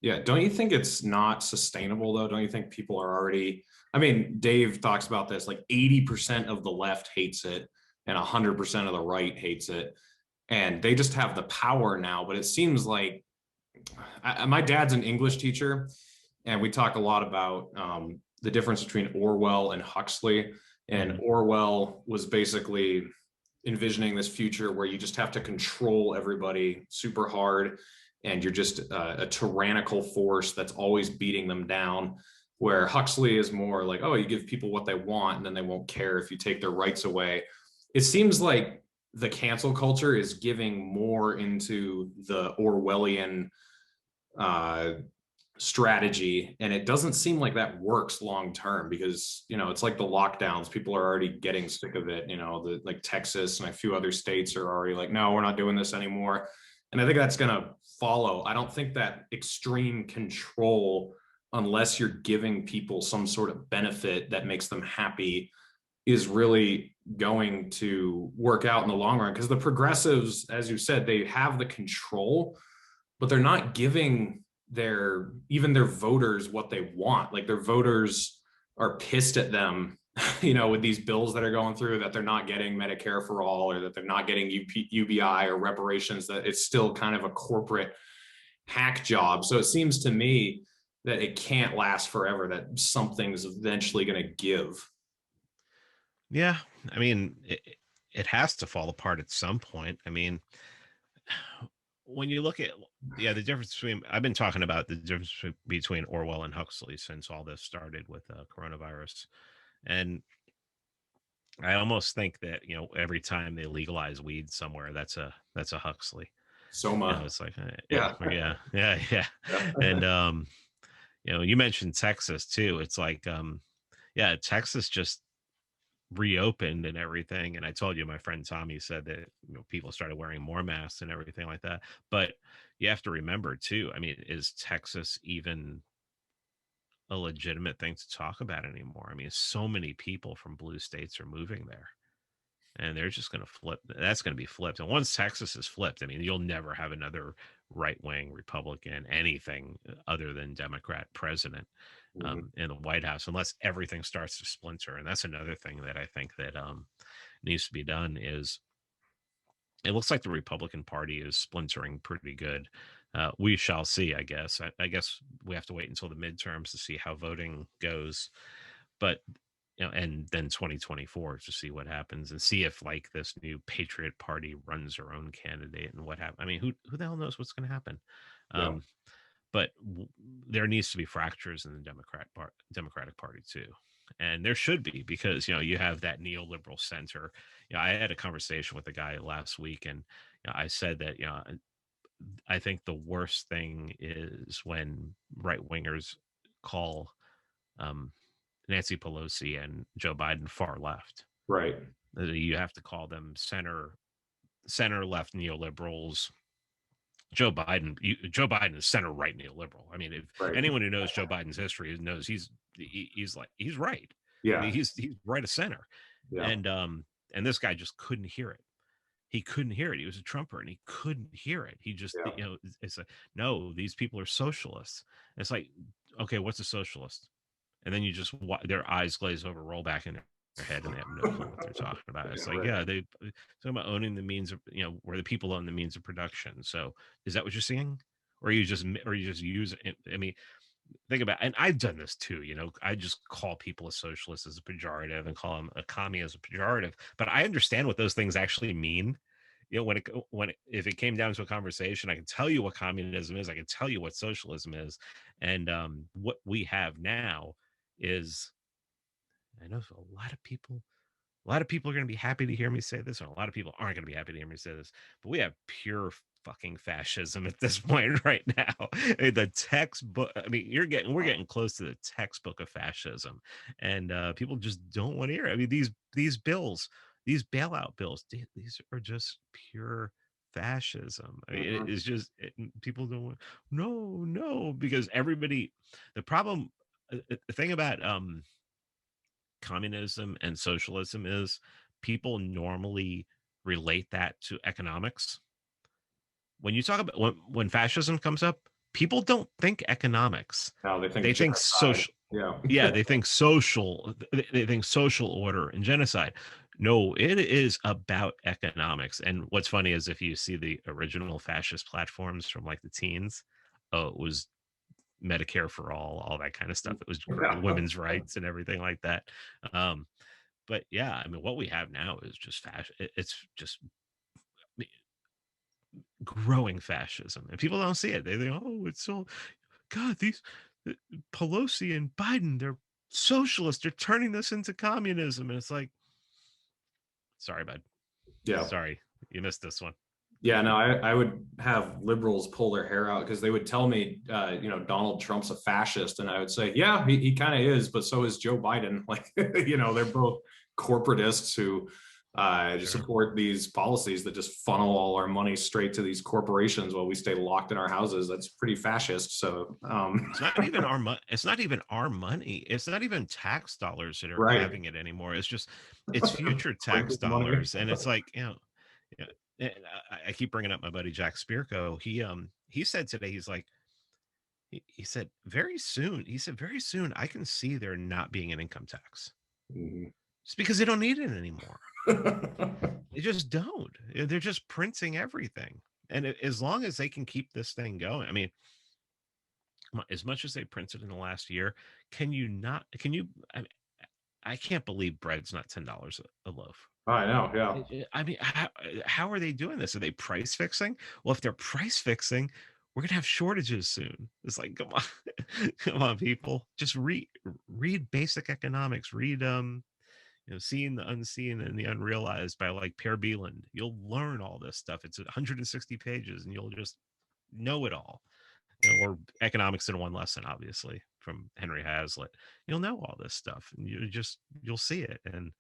Yeah. Don't you think it's not sustainable though? Don't you think people are already, I mean, Dave talks about this, like 80% of the left hates it and 100% of the right hates it. And they just have the power now. But it seems like my dad's an English teacher, and we talk a lot about the difference between Orwell and Huxley. And Hmm. Orwell was basically envisioning this future where you just have to control everybody super hard, and you're just a tyrannical force that's always beating them down. Where Huxley is more like, oh, you give people what they want, and then they won't care if you take their rights away. It seems like the cancel culture is giving more into the Orwellian uh, strategy, and it doesn't seem like that works long term because it's like the lockdowns, people are already getting sick of it. The like Texas and a few other states are already like, no, we're not doing this anymore. And I think that's going to follow. I don't think that extreme control, unless you're giving people some sort of benefit that makes them happy, is really going to work out in the long run, because the progressives, as you said, they have the control, but they're not giving their voters what they want. Like their voters are pissed at them, with these bills that are going through, that they're not getting Medicare for all, or that they're not getting UBI or reparations, that it's still kind of a corporate hack job. So it seems to me that it can't last forever, that something's eventually going to give. Yeah, I mean, it has to fall apart at some point. I mean, when you look at the difference between, I've been talking about the difference between Orwell and Huxley since all this started with coronavirus, and I almost think that every time they legalize weed somewhere, that's a Huxley. Soma. It's like yeah, Yeah. yeah, yeah, yeah, Yeah. and you mentioned Texas too. It's like yeah, Texas just reopened and everything, and I told you my friend Tommy said that people started wearing more masks and everything like that, but you have to remember too, I mean, is Texas even a legitimate thing to talk about anymore? I mean, so many people from blue states are moving there, and they're just going to flip. That's going to be flipped, and once Texas is flipped, I mean, you'll never have another right-wing Republican anything other than Democrat president Mhm. in the White House, unless everything starts to splinter. And that's another thing that I think that needs to be done. Is it looks like the Republican Party is splintering pretty good. We shall see, I guess. I guess we have to wait until the midterms to see how voting goes. But and then 2024 to see what happens and see if like this new Patriot Party runs their own candidate and what happens. I mean, who the hell knows what's going to happen? Yeah. Um, but there needs to be fractures in the Democratic Party too, and there should be, because you have that neoliberal center. I had a conversation with a guy last week, and I said that I think the worst thing is when right wingers call Nancy Pelosi and Joe Biden far left. Right. You have to call them center left neoliberals. Joe Biden is center right neoliberal. I mean, if Right. anyone who knows Joe Biden's history knows he's right. I Yeah. mean, he's right of center, Yeah. and this guy just couldn't hear it. He couldn't hear it. He was a Trumper, and he couldn't hear it. He just, Yeah. it's like, no, these people are socialists. It's like, okay, what's a socialist? And then you just their eyes glaze over, roll back in their head, and they have no clue what they're talking about. It's like, Right. yeah, they talking about owning the means of, where the people own the means of production. So is that what you're seeing, or you just use it? I mean, think about, and I've done this too. I just call people a socialist as a pejorative and call them a commie as a pejorative. But I understand what those things actually mean. If it came down to a conversation, I can tell you what communism is. I can tell you what socialism is, and what we have now is, I know a lot of people are going to be happy to hear me say this, and a lot of people aren't going to be happy to hear me say this, but we have pure fucking fascism at this point right now. The textbook, I mean, we're getting close to the textbook of fascism, and people just don't want to hear it. I mean, these bills, these bailout bills, these are just pure fascism. I mean, Mhm. it's just people don't want, no, because everybody, the problem, the thing about communism and socialism is people normally relate that to economics. When you talk about when fascism comes up, people don't think economics. Now they think They think genocide. social. Yeah. Yeah, they think social. They think social order and genocide. No, it is about economics. And what's funny is if you see the original fascist platforms from like the teens, oh, it was Medicare for all that kind of stuff. It was great, Yeah. women's rights and everything like that. Um, but yeah, I mean, what we have now is just fashion. It's just growing fascism, and people don't see it. They think, oh, it's so, God, these Pelosi and Biden, they're socialists. They're turning this into communism, and it's like, sorry, bud, Yeah. sorry, you missed this one. Yeah, no, I would have liberals pull their hair out because they would tell me, Donald Trump's a fascist. And I would say, yeah, he kind of is, but so is Joe Biden. Like, they're both corporatists who just Sure. support these policies that just funnel all our money straight to these corporations while we stay locked in our houses. That's pretty fascist. So, It's not even our money. It's not even our money. It's not even tax dollars that are right. having it anymore. It's future tax Printed money. dollars, and it's like, yeah, and I keep bringing up my buddy Jack Spirko. He said today, he's like, he said very soon. He said very soon I can see there not being an income tax. Mhm. It's because they don't need it anymore. They just don't. They're just printing everything, and as long as they can keep this thing going, I mean, as much as they printed in the last year, can you not? Can you? I can't believe bread's not $10 a loaf. I know. Yeah. I mean, how are they doing this? Are they price fixing? Well, if they're price fixing, we're gonna have shortages soon. It's like, come on, come on, people. Just read basic economics. Read Seeing the Unseen and the Unrealized by like Per Bieland. You'll learn all this stuff. It's 160 pages, and you'll just know it all. Or Economics in One Lesson, obviously, from Henry Hazlitt. You'll know all this stuff, and you'll see it. And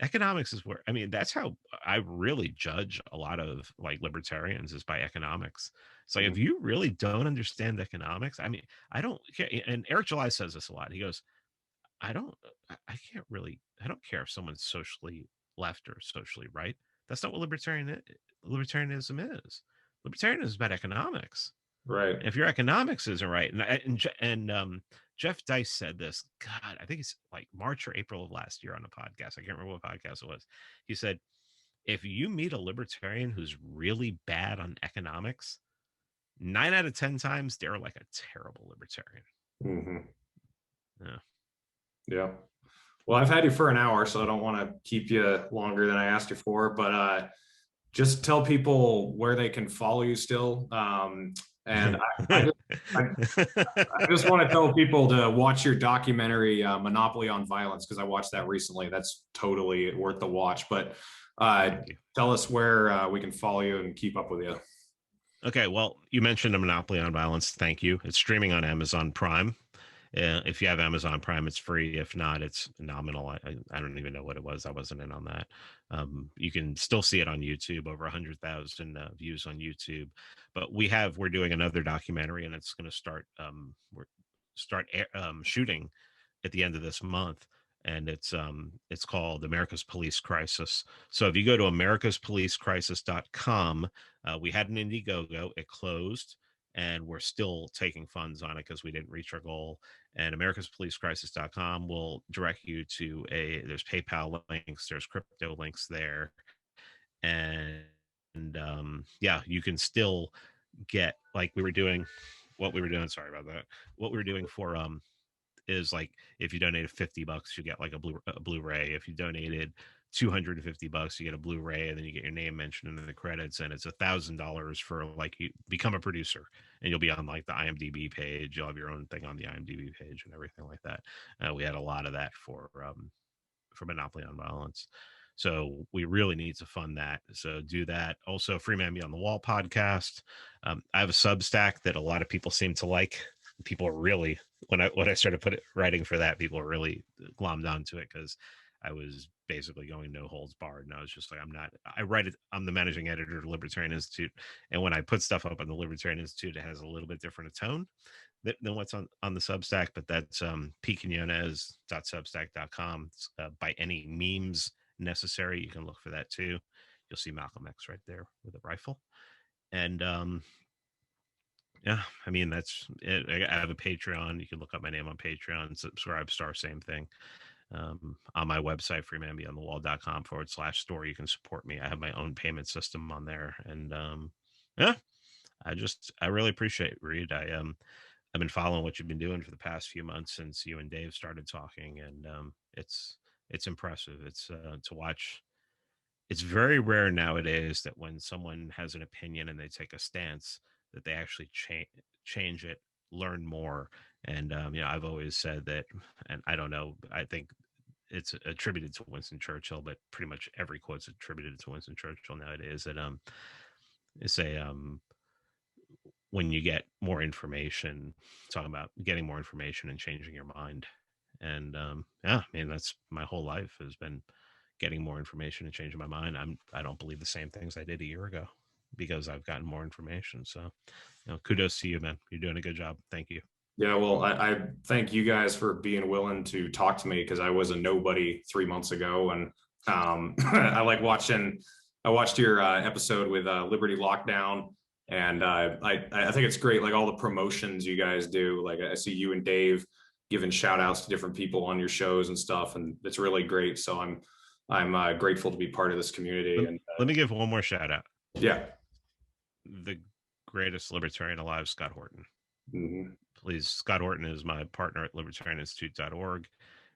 economics is where, I mean, that's how I really judge a lot of like libertarians, is by economics. It's like, Mhm. if you really don't understand economics, I mean, I don't care. And Eric July says this a lot. He goes, I don't, I can't really, I don't care if someone's socially left or socially right. That's not what libertarianism is. Libertarianism is about economics. Right. And if your economics isn't right, and Jeff Dice said this, God, I think it's like March or April of last year on a podcast. I can't remember what podcast it was. He said, if you meet a libertarian who's really bad on economics, 9 out of 10 times they're like a terrible libertarian. Mhm. Yeah. Yeah. Well, I've had you for an hour, so I don't want to keep you longer than I asked you for, but just tell people where they can follow you still. And I just want to tell people to watch your documentary, Monopoly on Violence, because I watched that recently. That's totally worth the watch. But Thank you. tell us where we can follow you and keep up with you. Okay, well, you mentioned a Monopoly on Violence. Thank you. It's streaming on Amazon Prime. If you have Amazon Prime, it's free. If not, it's nominal. I don't even know what it was. I wasn't in on that. You can still see it on YouTube. Over 100,000 views on YouTube. But we're doing another documentary, and it's going to shooting at the end of this month, and it's called America's Police Crisis. So if you go to americaspolicecrisis.com, we had an Indiegogo, it closed, and we're still taking funds on it because we didn't reach our goal. And americaspolicecrisis.com will direct you to there's PayPal links, there's crypto links there, and yeah, you can still get, like we were doing what we were doing sorry about that what we were doing for is, like, if you donated $50, you get like a Blu-ray. If you donated $250, you get a Blu-ray, and then you get your name mentioned in the credits. And it's $1,000 for, like, you become a producer, and you'll be on like the IMDb page. You'll have your own thing on the IMDb page and everything like that. We had a lot of that for Monopoly on Violence. So we really need to fund that. So do that. Also, Free Man Be on the Wall podcast. I have a Substack that a lot of people seem to like. People are really, when I started writing for that, people really glommed onto it because I was basically going no holds barred, and I was just like, I write it. I'm the managing editor of the Libertarian Institute, and when I put stuff up on the Libertarian Institute, it has a little bit different a tone than what's on the Substack. But that's petequiñones.substack.com. By any means necessary, you can look for that too. You'll see Malcolm X right there with a rifle. And yeah, I mean, that's it. I have a Patreon. You can look up my name on Patreon, subscribe, same thing. On my website, freemanbeonthewall.com/store, you can support me. I have my own payment system on there. And yeah, I really appreciate it, Reed. I've been following what you've been doing for the past few months since you and Dave started talking, and it's impressive. It's to watch. It's very rare nowadays that when someone has an opinion and they take a stance, that they actually change it, learn more. And I've always said that, and I don't know, I think it's attributed to Winston Churchill, but pretty much every quote's attributed to Winston Churchill nowadays. That it's a when you get more information, talking about getting more information and changing your mind. And yeah, I mean, that's my whole life has been getting more information and changing my mind. I don't believe the same things I did a year ago because I've gotten more information. So, kudos to you, man. You're doing a good job. Thank you. Yeah, well, I thank you guys for being willing to talk to me because I was a nobody 3 months ago, and I watched your episode with Liberty Lockdown, and I think it's great, like all the promotions you guys do. Like I see you and Dave giving shout outs to different people on your shows and stuff, and it's really great. So I'm grateful to be part of this community. And let me give one more shout out. yeah, the greatest libertarian alive, Scott Horton. mm-hmm. Please, Scott Horton is my partner at libertarianinstitute.org.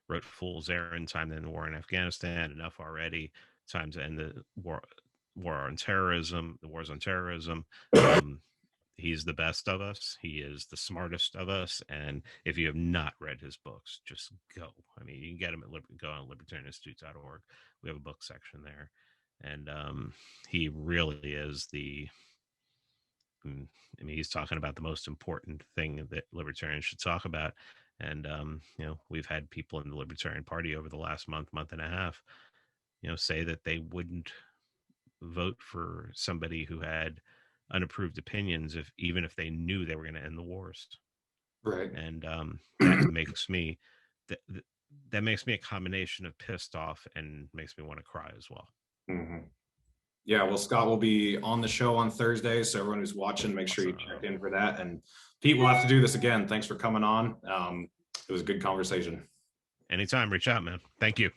Wrote Fool's Errand, Time to End the War in Afghanistan, Enough Already, Time to End the War on Terrorism, the Wars on Terrorism. He's the best of us. He is the smartest of us. And if you have not read his books, just go. I mean, you can get them go on libertarianinstitute.org. We have a book section there. And he really is I mean, he's talking about the most important thing that libertarians should talk about. And, we've had people in the Libertarian Party over the last month and a half, say that they wouldn't vote for somebody who had unapproved opinions even if they knew they were going to end the wars. Right. And that makes me that makes me a combination of pissed off and makes me want to cry as well. Mm-hmm. Yeah, well, Scott will be on the show on Thursday, so everyone who's watching, make sure you check in for that. And Pete, we'll have to do this again. Thanks for coming on. It was a good conversation. Anytime, reach out, man. Thank you.